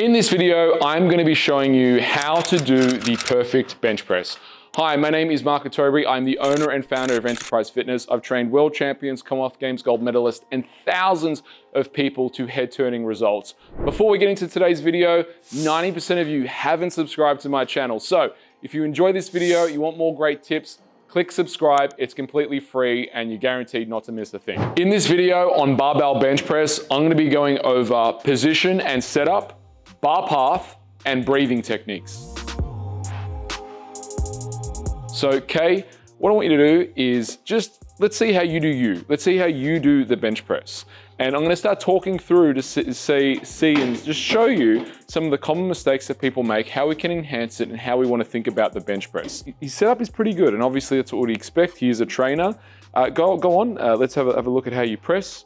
In this video, I'm going to be showing you how to do the perfect bench press. Hi, my name is Mark Ottobre. I'm the owner and founder of Enterprise Fitness. I've trained world champions, Commonwealth Games gold medalists, and thousands of people to head-turning results. Before we get into today's video, 90% of you haven't subscribed to my channel. So if you enjoy this video, you want more great tips, click subscribe. It's completely free and you're guaranteed not to miss a thing. In this video on barbell bench press, I'm going to be going over position and setup, bar path, and breathing techniques. So Kay, what I want you to do is let's see how you do you. Let's see how you do the bench press. And I'm going to start talking through to see and just show you some of the common mistakes that people make, how we can enhance it, and how we want to think about the bench press. His setup is pretty good, and obviously that's what we expect. He is a trainer. Go on, let's have a look at how you press.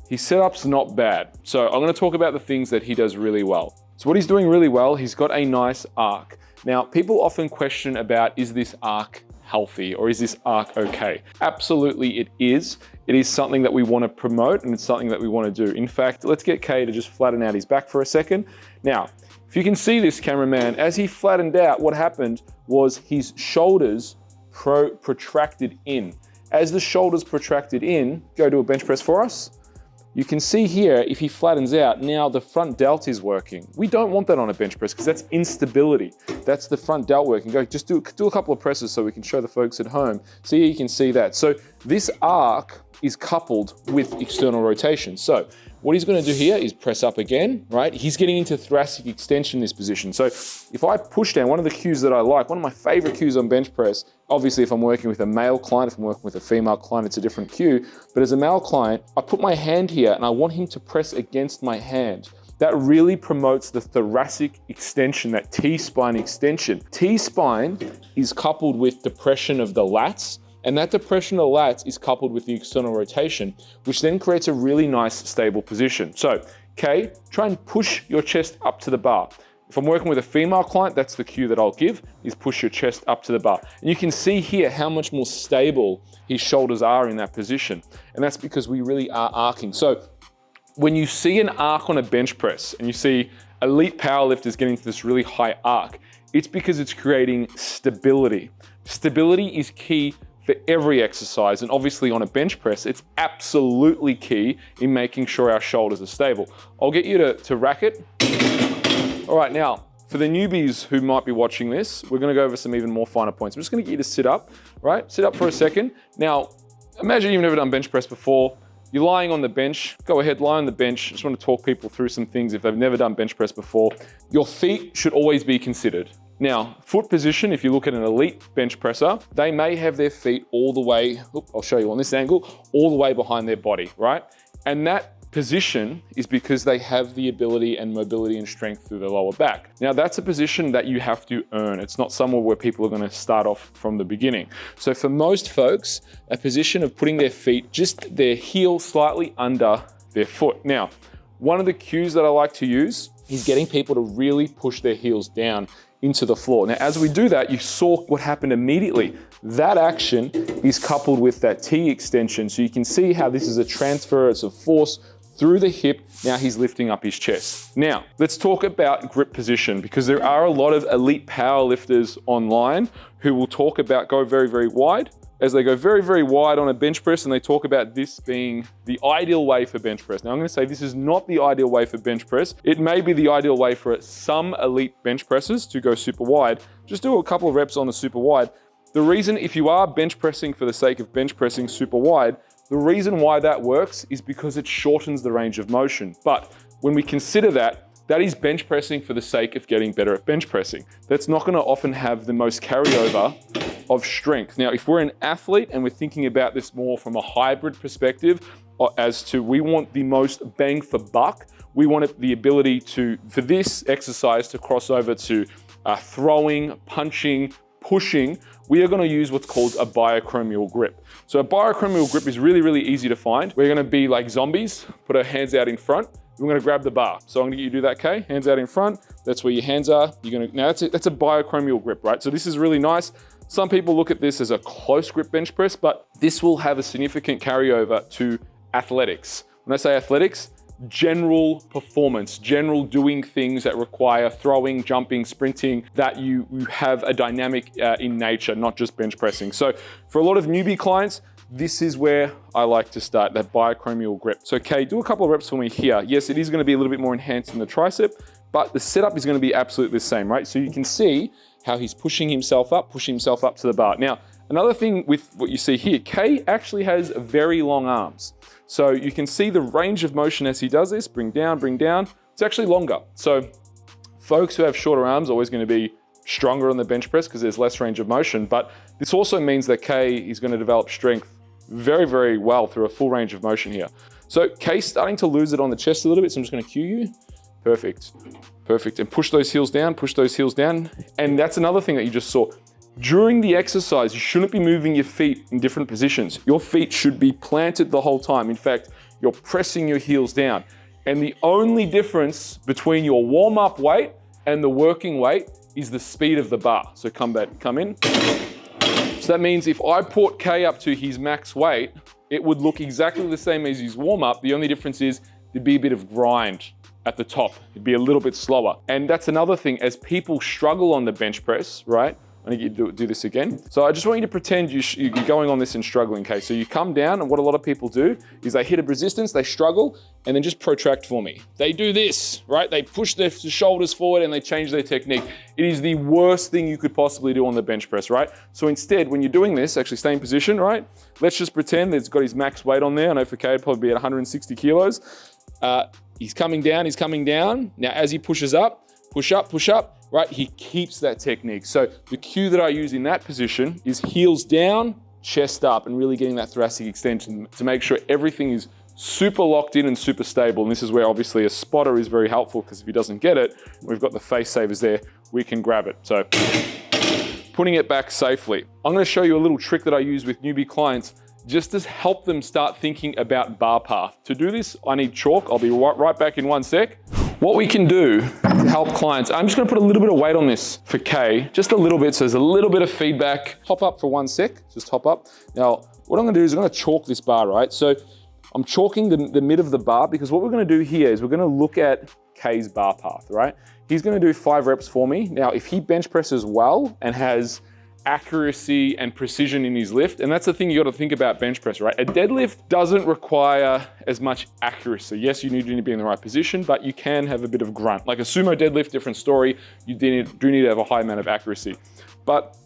His setup's not bad. So I'm going to talk about the things that he does really well. So what he's doing really well, he's got a nice arc. Now, people often question about, is this arc healthy or is this arc okay? Absolutely it is. It is something that we want to promote and it's something that we want to do. In fact, let's get Kay to just flatten out his back for a second. Now, if you can see this, cameraman, as he flattened out, what happened was his shoulders protracted in. As the shoulders protracted in, go to a bench press for us. You can see here, if he flattens out, now the front delt is working. We don't want that on a bench press because that's instability. That's the front delt working. Go, just do a couple of presses so we can show the folks at home. So here you can see that. So this arc is coupled with external rotation. So what he's going to do here is press up again, right? He's getting into thoracic extension in this position. So if I push down, one of the cues that I like, one of my favorite cues on bench press, obviously if I'm working with a male client, if I'm working with a female client, it's a different cue. But as a male client, I put my hand here and I want him to press against my hand. That really promotes the thoracic extension, that T-spine extension. T-spine is coupled with depression of the lats, and that depression of the lats is coupled with the external rotation, which then creates a really nice stable position. So, Kay, try and push your chest up to the bar. If I'm working with a female client, that's the cue that I'll give, is push your chest up to the bar. And you can see here how much more stable his shoulders are in that position. And that's because we really are arcing. So when you see an arc on a bench press and you see elite powerlifters getting to this really high arc, it's because it's creating stability. Stability is key for every exercise, and obviously on a bench press, it's absolutely key in making sure our shoulders are stable. I'll get you to rack it. All right, now, for the newbies who might be watching this, we're gonna go over some even more finer points. I'm just gonna get you to sit up, right? Sit up for a second. Now, imagine you've never done bench press before. You're lying on the bench. Go ahead, lie on the bench. I just want to talk people through some things if they've never done bench press before. Your feet should always be considered. Now, foot position, if you look at an elite bench presser, they may have their feet all the way, I'll show you on this angle, all the way behind their body, right? And that position is because they have the ability and mobility and strength through the lower back. Now, that's a position that you have to earn. It's not somewhere where people are going to start off from the beginning. So for most folks, a position of putting their feet, just their heel slightly under their foot. Now, one of the cues that I like to use is getting people to really push their heels down into the floor. Now, as we do that, you saw what happened immediately. That action is coupled with that T extension. So you can see how this is a transference of force through the hip. Now he's lifting up his chest. Now, let's talk about grip position, because there are a lot of elite power lifters online who will talk about go very, very wide. As they go very, very wide on a bench press, and they talk about this being the ideal way for bench press. Now I'm gonna say this is not the ideal way for bench press. It may be the ideal way for some elite bench presses to go super wide. Just do a couple of reps on the super wide. The reason, if you are bench pressing for the sake of bench pressing super wide, the reason why that works is because it shortens the range of motion. But when we consider that is bench pressing for the sake of getting better at bench pressing. That's not gonna often have the most carryover of strength. Now, if we're an athlete and we're thinking about this more from a hybrid perspective, as to we want the most bang for buck, we want the ability for this exercise to cross over to throwing, punching, pushing, we are going to use what's called a biochromial grip. So a biochromial grip is really, really easy to find. We're going to be like zombies, put our hands out in front. We're going to grab the bar. So I'm going to get you to do that, Kay. Hands out in front. That's where your hands are. Now that's a biochromial grip, right? So this is really nice. Some people look at this as a close grip bench press, but this will have a significant carryover to athletics. When I say athletics, general performance, general doing things that require throwing, jumping, sprinting, that you have a dynamic in nature, not just bench pressing. So for a lot of newbie clients, this is where I like to start, that biochromial grip. So Kay, do a couple of reps for me here. Yes, it is gonna be a little bit more enhanced in the tricep, but the setup is gonna be absolutely the same, right? So you can see how he's pushing himself up to the bar. Now, another thing with what you see here, Kay actually has very long arms. So you can see the range of motion as he does this, bring down, it's actually longer. So folks who have shorter arms are always gonna be stronger on the bench press because there's less range of motion, but this also means that Kay is gonna develop strength very, very well through a full range of motion here. So Kay's starting to lose it on the chest a little bit, so I'm just gonna cue you. Perfect, perfect. And push those heels down, push those heels down. And that's another thing that you just saw. During the exercise, you shouldn't be moving your feet in different positions. Your feet should be planted the whole time. In fact, you're pressing your heels down. And the only difference between your warm-up weight and the working weight is the speed of the bar. So come in. So that means if I put Kay up to his max weight, it would look exactly the same as his warm-up. The only difference is there'd be a bit of grind at the top. It'd be a little bit slower. And that's another thing, as people struggle on the bench press, right? I need you to do this again. So I just want you to pretend you're going on this and struggling, okay? So you come down, and what a lot of people do is they hit a resistance, they struggle, and then just protract for me. They do this, right? They push their shoulders forward and they change their technique. It is the worst thing you could possibly do on the bench press, right? So instead, when you're doing this, actually stay in position, right? Let's just pretend that it's got his max weight on there. I know for Kay, it'd probably be at 160 kilos. He's coming down. Now, as he pushes up, push up, right? He keeps that technique. So the cue that I use in that position is heels down, chest up, and really getting that thoracic extension to make sure everything is super locked in and super stable. And this is where obviously a spotter is very helpful, because if he doesn't get it, we've got the face savers there, we can grab it. So putting it back safely. I'm gonna show you a little trick that I use with newbie clients just to help them start thinking about bar path. To do this, I need chalk. I'll be right back in 1 sec. What we can do to help clients, I'm just gonna put a little bit of weight on this for Kay, just a little bit, so there's a little bit of feedback. Hop up for 1 sec, just hop up. Now, what I'm gonna do is I'm gonna chalk this bar, right? So I'm chalking the mid of the bar, because what we're gonna do here is we're gonna look at Kay's bar path, right? He's gonna do 5 reps for me. Now, if he bench presses well and has accuracy and precision in his lift, and that's the thing you got to think about bench press, right? A deadlift doesn't require as much accuracy. Yes, you need to be in the right position, but you can have a bit of grunt. Like a sumo deadlift, different story. You do need to have a high amount of accuracy. But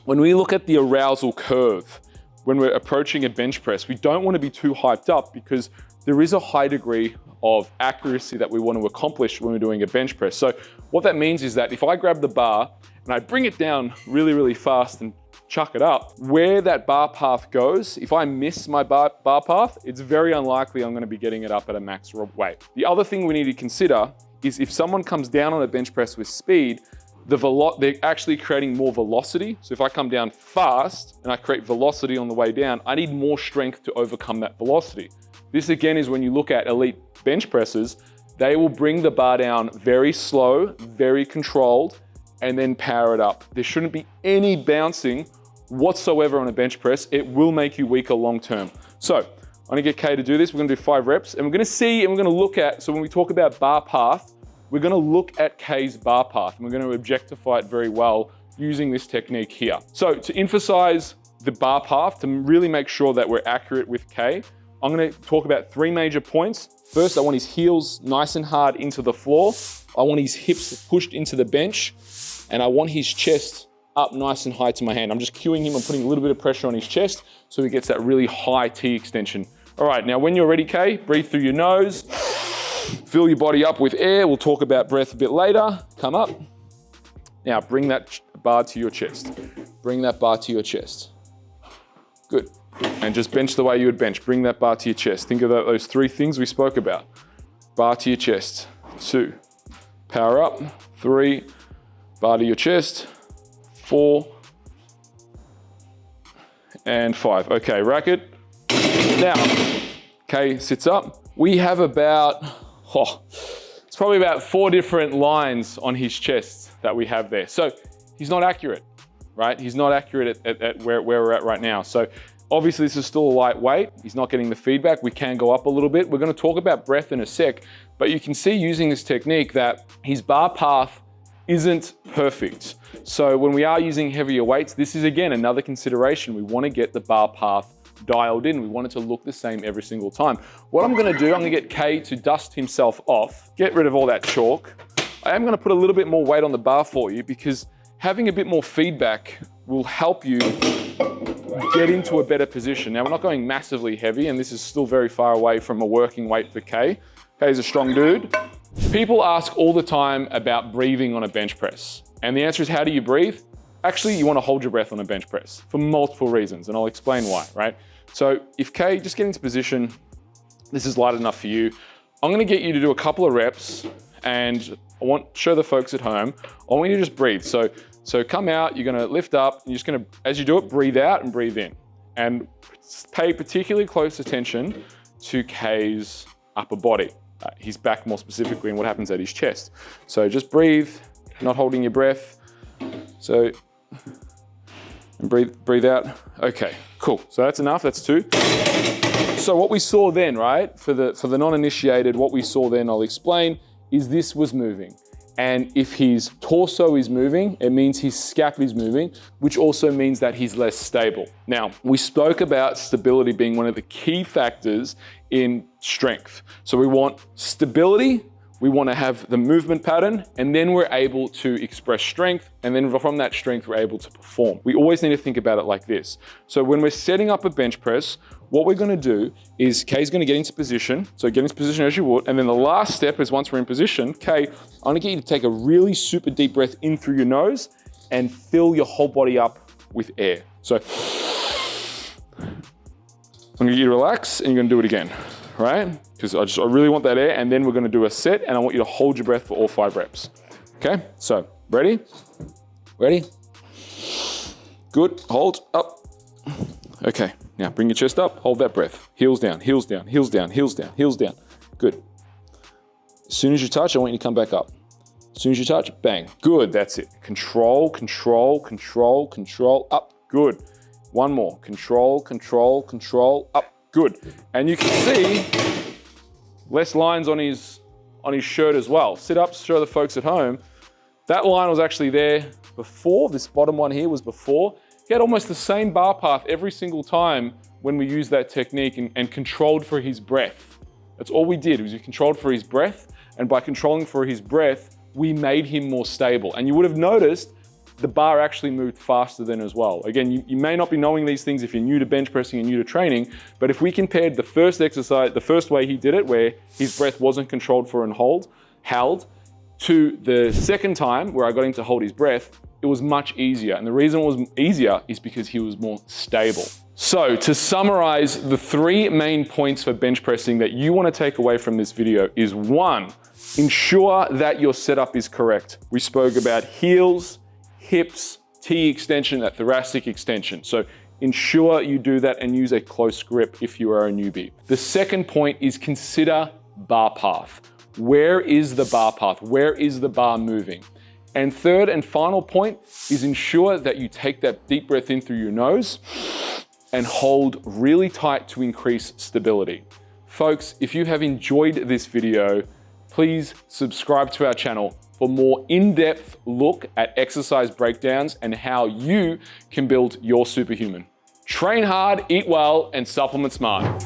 when we look at the arousal curve, when we're approaching a bench press, we don't want to be too hyped up, because there is a high degree of accuracy that we want to accomplish when we're doing a bench press. So what that means is that if I grab the bar and I bring it down really, really fast and chuck it up, where that bar path goes, if I miss my bar path, it's very unlikely I'm going to be getting it up at a max weight. The other thing we need to consider is if someone comes down on a bench press with speed, they're actually creating more velocity. So if I come down fast and I create velocity on the way down, I need more strength to overcome that velocity. This again is when you look at elite bench presses, they will bring the bar down very slow, very controlled, and then power it up. There shouldn't be any bouncing whatsoever on a bench press. It will make you weaker long term. So I'm gonna get Kay to do this. We're gonna do 5 reps, and we're gonna see, and we're gonna look at, so when we talk about bar path, we're gonna look at Kay's bar path, and we're gonna objectify it very well using this technique here. So to emphasize the bar path, to really make sure that we're accurate with Kay, I'm gonna talk about 3 major points. First, I want his heels nice and hard into the floor. I want his hips pushed into the bench, and I want his chest up nice and high to my hand. I'm just cueing him and putting a little bit of pressure on his chest so he gets that really high T extension. All right, now when you're ready, Kay, breathe through your nose, fill your body up with air. We'll talk about breath a bit later. Come up. Now bring that bar to your chest. Bring that bar to your chest. Good. And just bench the way you would bench. Bring that bar to your chest. Think of those 3 things we spoke about. Bar to your chest. 2. Power up. 3. Bar to your chest. 4. And 5. Okay, rack it. Now, Kay sits up. We have about, it's probably about 4 different lines on his chest that we have there. So he's not accurate, right? He's not accurate at where we're at right now. So Obviously, this is still a light weight. He's not getting the feedback. We can go up a little bit. We're gonna talk about breath in a sec, but you can see using this technique that his bar path isn't perfect. So when we are using heavier weights, this is again another consideration. We wanna get the bar path dialed in. We want it to look the same every single time. What I'm gonna do, I'm gonna get K to dust himself off, get rid of all that chalk. I am gonna put a little bit more weight on the bar for you because having a bit more feedback will help you get into a better position. Now, we're not going massively heavy, and this is still very far away from a working weight for K. K's a strong dude. People ask all the time about breathing on a bench press. And the answer is, how do you breathe? Actually, you wanna hold your breath on a bench press for multiple reasons, and I'll explain why, right? So if K, just get into position, this is light enough for you. I'm gonna get you to do a couple of reps, and I want to show the folks at home, I want you to just breathe. So come out, you're gonna lift up, and you're just gonna, as you do it, breathe out and breathe in. And pay particularly close attention to K's upper body, his back more specifically, and what happens at his chest. So just breathe, not holding your breath. So, and breathe out. Okay, cool. So that's enough, that's 2. So what we saw then, right, for the non-initiated, what we saw then, I'll explain, is this was moving. And if his torso is moving, it means his scap is moving, which also means that he's less stable. Now, we spoke about stability being one of the key factors in strength. So we want stability, we want to have the movement pattern, and then we're able to express strength, and then from that strength, we're able to perform. We always need to think about it like this. So when we're setting up a bench press, what we're gonna do is K's gonna get into position, so get into position as you would, and then the last step is once we're in position, K, I'm gonna get you to take a really super deep breath in through your nose and fill your whole body up with air. So I'm gonna get you to relax, and you're gonna do it again, right? Because I really want that air, and then we're gonna do a set, and I want you to hold your breath for all 5 reps. Okay, so ready? Ready? Good, hold, up. Okay, now bring your chest up, hold that breath. Heels down, heels down, heels down, heels down, heels down. Good. As soon as you touch, I want you to come back up. As soon as you touch, bang. Good, that's it. Control, control, control, control, up, good. One more, control, control, control, up, good. And you can see less lines on his shirt as well. Sit up, show the folks at home. That line was actually there before. This bottom one here was before. He had almost the same bar path every single time when we used that technique and controlled for his breath. That's all we did, was we controlled for his breath, and by controlling for his breath, we made him more stable. And you would have noticed the bar actually moved faster then as well. Again, you may not be knowing these things if you're new to bench pressing and new to training, but if we compared the first exercise, the first way he did it, where his breath wasn't controlled for and held, to the second time where I got him to hold his breath, it was much easier. And the reason it was easier is because he was more stable. So to summarize, the 3 main points for bench pressing that you want to take away from this video is 1, ensure that your setup is correct. We spoke about heels, hips, T extension, that thoracic extension. So ensure you do that and use a close grip if you are a newbie. The second point is consider bar path. Where is the bar path? Where is the bar moving? And third and final point is ensure that you take that deep breath in through your nose and hold really tight to increase stability. Folks, if you have enjoyed this video, please subscribe to our channel for more in-depth look at exercise breakdowns and how you can build your superhuman. Train hard, eat well, and supplement smart.